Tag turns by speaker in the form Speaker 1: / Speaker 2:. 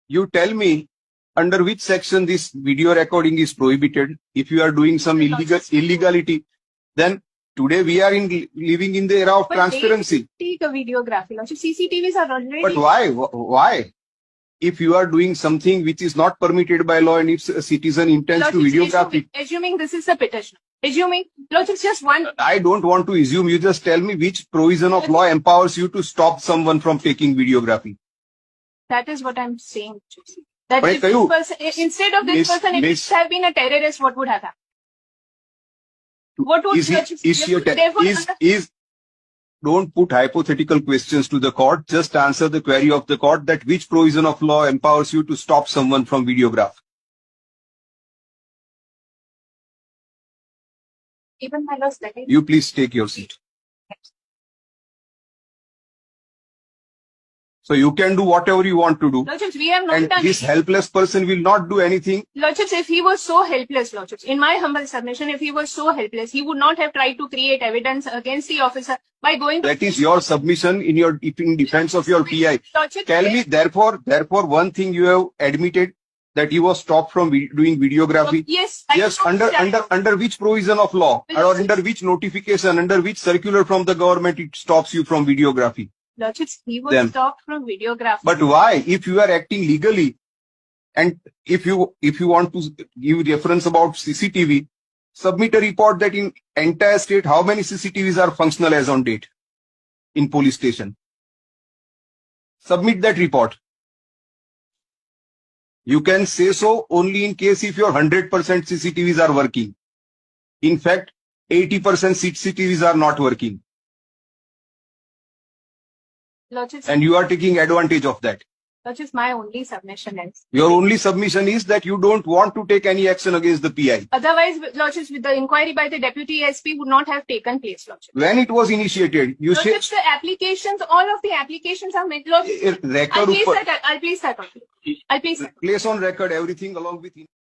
Speaker 1: You tell me under which section this video recording is prohibited. If you are doing some illegality, then today we are living in the era of transparency.
Speaker 2: Take a videography. CCTVs are already.
Speaker 1: But why? Why? If you are doing something which is not permitted by law and if a citizen intends to videograph it.
Speaker 2: Assuming this is a petition. Assuming, Lordship, just one.
Speaker 1: I don't want to assume. You just tell me which provision of law empowers you to stop someone from taking videography.
Speaker 2: That is what I'm saying. That if this person, instead of this person, if it have been a terrorist, what would have happened? What would
Speaker 1: don't put hypothetical questions to the court. Just answer the query of the court that which provision of law empowers you to stop someone from videograph.
Speaker 2: Even my laws.
Speaker 1: You please take your seat. So you can do whatever you want to do.
Speaker 2: Lordships, we have not
Speaker 1: and
Speaker 2: done
Speaker 1: this helpless person will not do anything.
Speaker 2: Lordships, if he was so helpless, Lordships, in my humble submission, if he was so helpless, he would not have tried to create evidence against the officer by going to...
Speaker 1: That is your submission in defense of your PI.
Speaker 2: Lordships,
Speaker 1: tell me, therefore, one thing you have admitted that he was stopped from doing videography.
Speaker 2: Yes.
Speaker 1: Yes, under which provision of law or under which notification, under which circular from the government it stops you from videography?
Speaker 2: Lordships, he was stopped from videography.
Speaker 1: But why? If you are acting legally and if you want to give reference about CCTV, submit a report that in entire state, how many CCTVs are functional as on date in police station. Submit that report. You can say so only in case if your 100% CCTVs are working. In fact, 80% CCTVs are not working.
Speaker 2: Lordships,
Speaker 1: and you are taking advantage of that.
Speaker 2: Lordships, my only submission is...
Speaker 1: Your only submission is that you don't want to take any action against the PI.
Speaker 2: Otherwise, Lordships, with the inquiry by the Deputy SP would not have taken place, Lordships.
Speaker 1: When it was initiated, you
Speaker 2: Lordships, the applications, all of the applications are made. Lordships, I'll place that on.
Speaker 1: Place on record everything along with...